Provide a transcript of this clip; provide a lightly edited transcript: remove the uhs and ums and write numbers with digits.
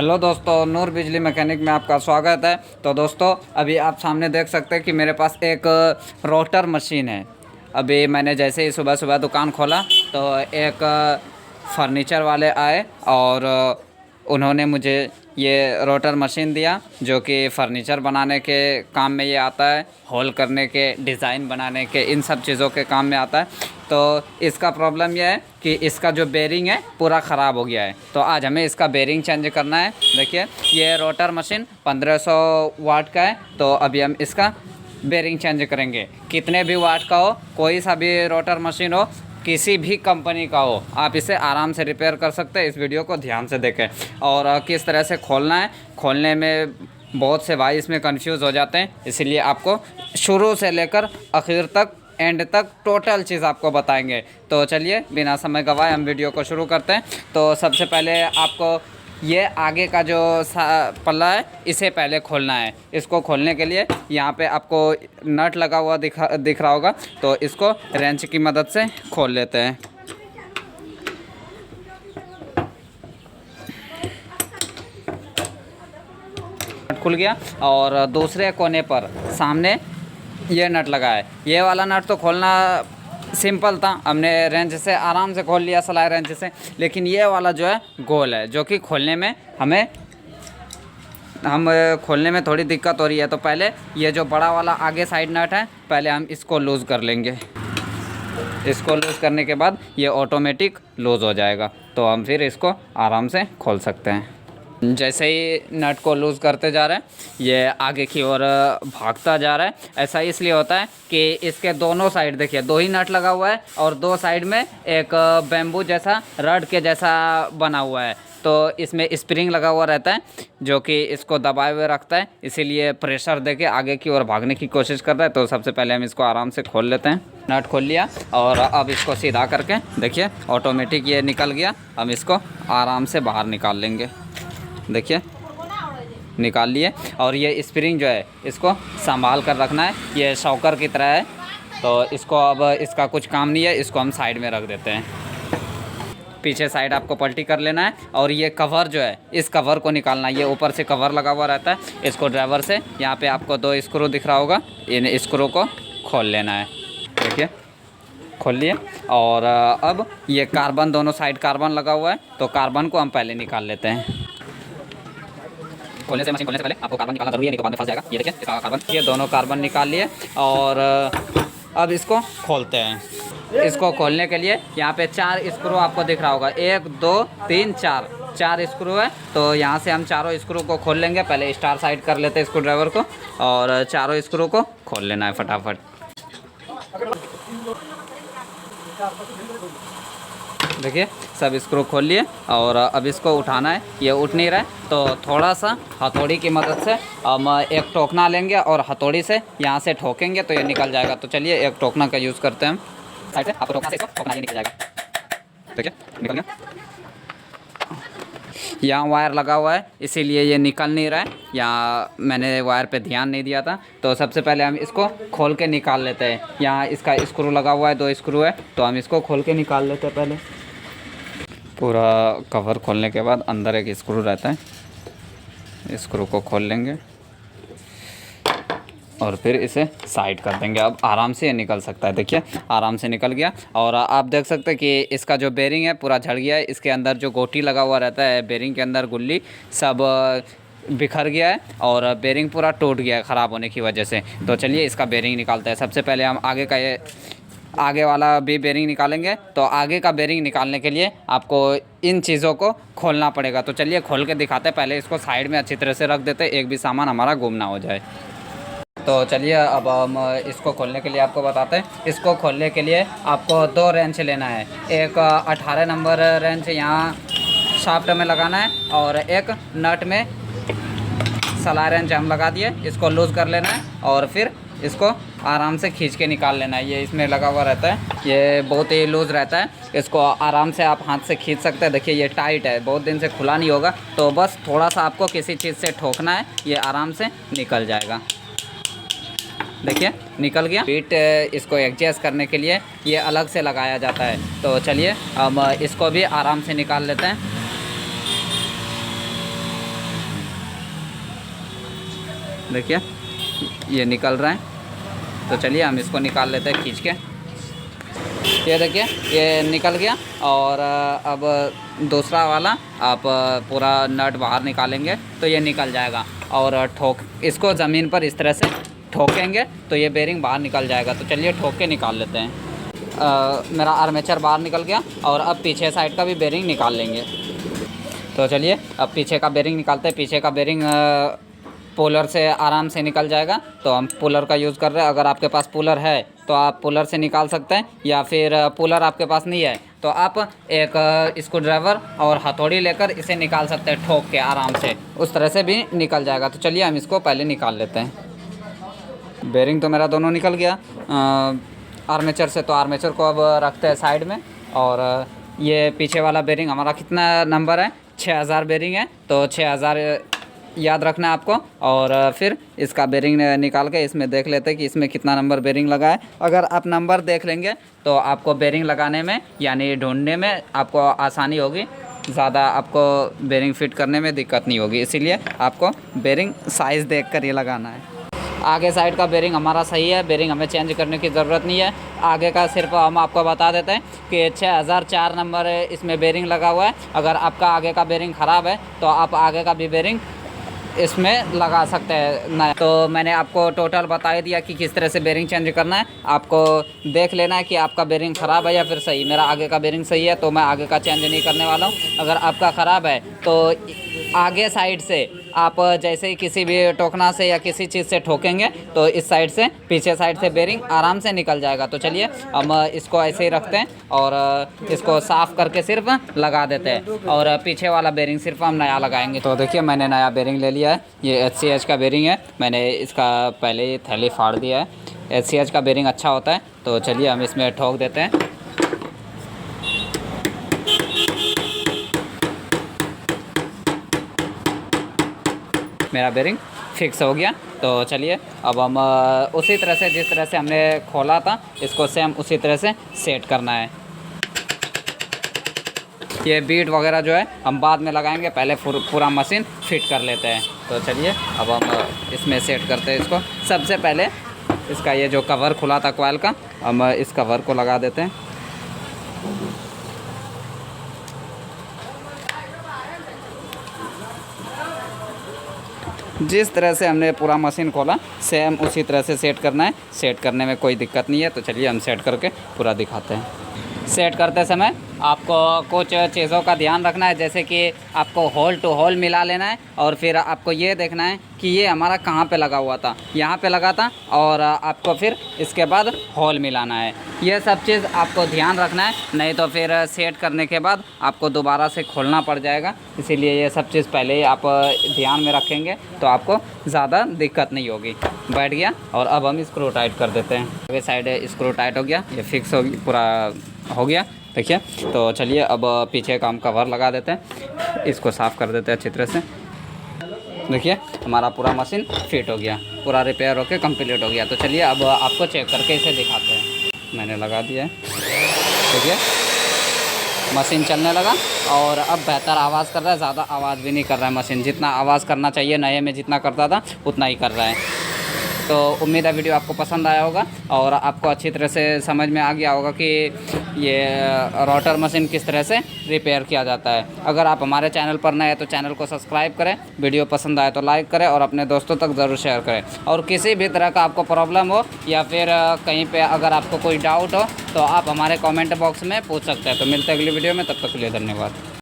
Hello दोस्तों, नूर बिजली mechanic में आपका स्वागत है। तो दोस्तों, अभी आप सामने देख सकते हैं कि मेरे पास एक रोटर मशीन है। अभी मैंने जैसे ही सुबह सुबह दुकान खोला तो एक फर्नीचर वाले आए और उन्होंने मुझे ये रोटर मशीन दिया, जो कि फ़र्नीचर बनाने के काम में ये आता है, होल करने के, डिज़ाइन बनाने के, इन सब चीज़ों के काम में आता है। तो इसका प्रॉब्लम यह है कि इसका जो बेरिंग है पूरा ख़राब हो गया है। तो आज हमें इसका बेरिंग चेंज करना है। देखिए, ये रोटर मशीन 1500 वाट का है। तो अभी हम इसका बेरिंग चेंज करेंगे। कितने भी वाट का हो, कोई सा भी रोटर मशीन हो, किसी भी कंपनी का हो, आप इसे आराम से रिपेयर कर सकते हैं। इस वीडियो को ध्यान से देखें। और किस तरह से खोलना है, खोलने में बहुत से भाई इसमें कंफ्यूज हो जाते हैं, इसलिए आपको शुरू से लेकर आखिर तक, एंड तक टोटल चीज़ आपको बताएंगे। तो चलिए बिना समय गवाए हम वीडियो को शुरू करते हैं। तो सबसे पहले आपको ये आगे का जो पल्ला है इसे पहले खोलना है। इसको खोलने के लिए यहाँ पे आपको नट लगा हुआ दिख रहा होगा, तो इसको रेंच की मदद से खोल लेते हैं। खुल गया और दूसरे कोने पर सामने ये नट लगा है। ये वाला नट तो खोलना सिंपल था, हमने रेंच से आराम से खोल लिया, सलाई रेंच से। लेकिन ये वाला जो है गोल है, जो कि खोलने में हम खोलने में थोड़ी दिक्कत हो रही है। तो पहले ये जो बड़ा वाला आगे साइड नट है, पहले हम इसको लूज़ कर लेंगे। इसको लूज़ करने के बाद ये ऑटोमेटिक लूज़ हो जाएगा, तो हम फिर इसको आराम से खोल सकते हैं। जैसे ही नट को लूज़ करते जा रहे हैं, ये आगे की ओर भागता जा रहा है। ऐसा इसलिए होता है कि इसके दोनों साइड देखिए, दो ही नट लगा हुआ है और दो साइड में एक बैम्बू जैसा, रड के जैसा बना हुआ है। तो इसमें स्प्रिंग लगा हुआ रहता है, जो कि इसको दबाए हुए रखता है, इसीलिए प्रेशर देके आगे की ओर भागने की कोशिश करता है। तो सबसे पहले हम इसको आराम से खोल लेते हैं। नट खोल लिया और अब इसको सीधा करके देखिए, ऑटोमेटिक ये निकल गया। हम इसको आराम से बाहर निकाल लेंगे। देखिए, निकाल लिए। और ये स्प्रिंग जो है इसको संभाल कर रखना है, ये शॉकर की तरह है। तो इसको अब इसका कुछ काम नहीं है, इसको हम साइड में रख देते हैं। पीछे साइड आपको पलटी कर लेना है और ये कवर जो है, इस कवर को निकालना है। ये ऊपर से कवर लगा हुआ रहता है, इसको ड्राइवर से यहाँ पे आपको 2 स्क्रू दिख रहा होगा, इन स्क्रू को खोल लेना है। देखिए, खोल लिए। और अब ये कार्बन, दोनों साइड कार्बन लगा हुआ है, तो कार्बन को हम पहले निकाल लेते हैं। खोलने से, मशीन खोलने से पहले आपको कार्बन निकालना जरूरी है, नहीं तो बाद में फंस जाएगा। ये देखिए, इसका कार्बन, ये दोनों कार्बन निकाल लिए। और अब इसको खोलते हैं। इसको खोलने के लिए यहाँ पे 4 स्क्रू आपको दिख रहा होगा, 1 2 3 4 स्क्रू है। तो यहाँ से हम चारों स्क्रू को खोल लेंगे। पहले स्टार साइड कर लेते हैं स्क्रू ड्राइवर को, और चारों स्क्रू को खोल लेना है फटाफट। देखिए, सब स्क्रू खोल लिए और अब इसको उठाना है। ये उठ नहीं रहा है, तो थोड़ा सा हथौड़ी की मदद से हम एक टोकना लेंगे और हथौड़ी से यहाँ से ठोकेंगे तो ये निकल जाएगा। तो चलिए एक टोकना का यूज़ करते हैं हम। साइड से आपको टोकना से इसको ठोकना, ये निकल जाएगा। देखिए, निकल गया। यहाँ वायर लगा हुआ है, इसीलिए ये निकल नहीं रहा है। यहाँ मैंने वायर पे ध्यान नहीं दिया था। तो सबसे पहले हम इसको खोल के निकाल लेते हैं। यहाँ इसका स्क्रू लगा हुआ है, 2 स्क्रू है, तो हम इसको खोल के निकाल लेते हैं। पहले पूरा कवर खोलने के बाद अंदर एक स्क्रू रहता है, स्क्रू को खोल लेंगे और फिर इसे साइड कर देंगे। अब आराम से ये निकल सकता है। देखिए, आराम से निकल गया। और आप देख सकते हैं कि इसका जो बेरिंग है पूरा झड़ गया है। इसके अंदर जो गोटी लगा हुआ रहता है, बेरिंग के अंदर गुल्ली सब बिखर गया है और बेरिंग पूरा टूट गया है ख़राब होने की वजह से। तो चलिए इसका बेरिंग निकालते हैं। सबसे पहले हम आगे वाला भी बेरिंग निकालेंगे। तो आगे का बेरिंग निकालने के लिए आपको इन चीज़ों को खोलना पड़ेगा। तो चलिए खोल के दिखाते हैं। पहले इसको साइड में अच्छी तरह से रख देते हैं, एक भी सामान हमारा गुम ना हो जाए। तो चलिए अब हम इसको खोलने के लिए आपको बताते हैं। इसको खोलने के लिए आपको 2 रेंच लेना है। एक 18 नंबर रेंच यहाँ शाफ्ट में लगाना है और एक नट में सलाई रेंच हम लगा दिए। इसको लूज़ कर लेना है और फिर इसको आराम से खींच के निकाल लेना है। ये इसमें लगा हुआ रहता है, ये बहुत ही लूज़ रहता है। इसको आराम से आप हाथ से खींच सकते हैं। देखिए, ये टाइट है, बहुत दिन से खुला नहीं होगा। तो बस थोड़ा सा आपको किसी चीज़ से ठोकना है, ये आराम से निकल जाएगा। देखिए, निकल गया। बीट इसको एडजस्ट करने के लिए ये अलग से लगाया जाता है। तो चलिए हम इसको भी आराम से निकाल लेते हैं। देखिए ये निकल रहा है। तो चलिए हम इसको निकाल लेते हैं खींच के। ये देखिए ये निकल गया। और अब दूसरा वाला आप पूरा नट बाहर निकालेंगे तो ये निकल जाएगा। और इसको ज़मीन पर इस तरह से ठोकेंगे तो ये बेरिंग बाहर निकल जाएगा। तो चलिए ठोक के निकाल लेते हैं। मेरा आर्मेचर बाहर निकल गया और अब पीछे साइड का भी बेरिंग निकाल लेंगे। तो चलिए अब पीछे का बेरिंग निकालते हैं। पीछे का बेरिंग पुलर से आराम से निकल जाएगा। तो हम पुलर का यूज़ कर रहे हैं। अगर आपके पास पुलर है तो आप पुलर से निकाल सकते हैं, या फिर पुलर आपके पास नहीं है तो आप एक स्क्रू ड्राइवर और हथौड़ी लेकर इसे निकाल सकते हैं ठोक के आराम से। उस तरह से भी निकल जाएगा। तो चलिए हम इसको पहले निकाल लेते हैं। बेरिंग तो मेरा दोनों निकल गया आर्मेचर से। तो आर्मेचर को अब रखते हैं साइड में। और ये पीछे वाला बेरिंग हमारा कितना नंबर है, 6000 बेरिंग है। तो 6000 याद रखना है आपको। और फिर इसका बेरिंग निकाल के इसमें देख लेते हैं कि इसमें कितना नंबर बेरिंग लगा है। अगर आप नंबर देख लेंगे तो आपको बेरिंग लगाने में यानी ढूंढने में आपको आसानी होगी, ज़्यादा आपको बेरिंग फिट करने में दिक्कत नहीं होगी। इसीलिए आपको बेरिंग साइज़ देखकर ये लगाना है। आगे साइड का बेरिंग हमारा सही है, बेरिंग हमें चेंज करने की ज़रूरत नहीं है। आगे का सिर्फ हम आपको बता देते हैं कि 6004 नंबर इसमें बेरिंग लगा हुआ है। अगर आपका आगे का बेरिंग ख़राब है तो आप आगे का भी बेरिंग इसमें लगा सकते हैं नया। तो मैंने आपको टोटल बता ही दिया कि किस तरह से बेरिंग चेंज करना है। आपको देख लेना है कि आपका बेरिंग ख़राब है या फिर सही। मेरा आगे का बेरिंग सही है तो मैं आगे का चेंज नहीं करने वाला हूँ। अगर आपका ख़राब है तो आगे साइड से आप जैसे ही किसी भी टोकना से या किसी चीज़ से ठोकेंगे तो इस साइड से पीछे साइड से बेरिंग आराम से निकल जाएगा। तो चलिए हम इसको ऐसे ही रखते हैं और इसको साफ़ करके सिर्फ लगा देते हैं। और पीछे वाला बेरिंग सिर्फ हम नया लगाएंगे। तो देखिए मैंने नया बेरिंग ले लिया है। ये HCH का बेरिंग है। मैंने इसका पहले ही थैली फाड़ दिया है। HCH का बेरिंग अच्छा होता है। तो चलिए हम इसमें ठोक देते हैं। मेरा बेरिंग फिक्स हो गया। तो चलिए अब हम उसी तरह से जिस तरह से हमने खोला था इसको सेम उसी तरह से सेट करना है। ये बीट वगैरह जो है हम बाद में लगाएंगे, पहले पूरा मशीन फिट कर लेते हैं। तो चलिए अब हम इसमें सेट करते हैं इसको। सबसे पहले इसका ये जो कवर खुला था कॉइल का, हम इस कवर को लगा देते हैं। जिस तरह से हमने पूरा मशीन खोला सेम उसी तरह से सेट करना है। सेट करने में कोई दिक्कत नहीं है। तो चलिए हम सेट करके पूरा दिखाते हैं। सेट करते समय आपको कुछ चीज़ों का ध्यान रखना है, जैसे कि आपको होल टू होल मिला लेना है। और फिर आपको ये देखना है कि ये हमारा कहाँ पे लगा हुआ था, यहाँ पे लगा था। और आपको फिर इसके बाद होल मिलाना है। ये सब चीज़ आपको ध्यान रखना है, नहीं तो फिर सेट करने के बाद आपको दोबारा से खोलना पड़ जाएगा। इसीलिए ये सब चीज़ पहले ही आप ध्यान में रखेंगे तो आपको ज़्यादा दिक्कत नहीं होगी। बैठ गया। और अब हम स्क्रू टाइट कर देते हैं। आगे साइड स्क्रू टाइट हो गया, ये फिक्स हो गया, पूरा हो गया। देखिए तो चलिए अब पीछे का हम कवर लगा देते हैं। इसको साफ़ कर देते हैं अच्छी तरह से। देखिए हमारा पूरा मशीन फिट हो गया, पूरा रिपेयर होके कंप्लीट हो गया। तो चलिए अब आपको चेक करके इसे दिखाते हैं। मैंने लगा दिया है। देखिए मशीन चलने लगा और अब बेहतर आवाज़ कर रहा है। ज़्यादा आवाज़ भी नहीं कर रहा है मशीन, जितना आवाज़ करना चाहिए नए में जितना करता था उतना ही कर रहा है। तो उम्मीद है वीडियो आपको पसंद आया होगा और आपको अच्छी तरह से समझ में आ गया होगा कि ये रोटर मशीन किस तरह से रिपेयर किया जाता है। अगर आप हमारे चैनल पर नए हैं तो चैनल को सब्सक्राइब करें, वीडियो पसंद आए तो लाइक करें और अपने दोस्तों तक ज़रूर शेयर करें। और किसी भी तरह का आपको प्रॉब्लम हो या फिर कहीं पे अगर आपको कोई डाउट हो तो आप हमारे कमेंट बॉक्स में पूछ सकते हैं। तो मिलते हैं अगली वीडियो में, तब तक के लिए धन्यवाद।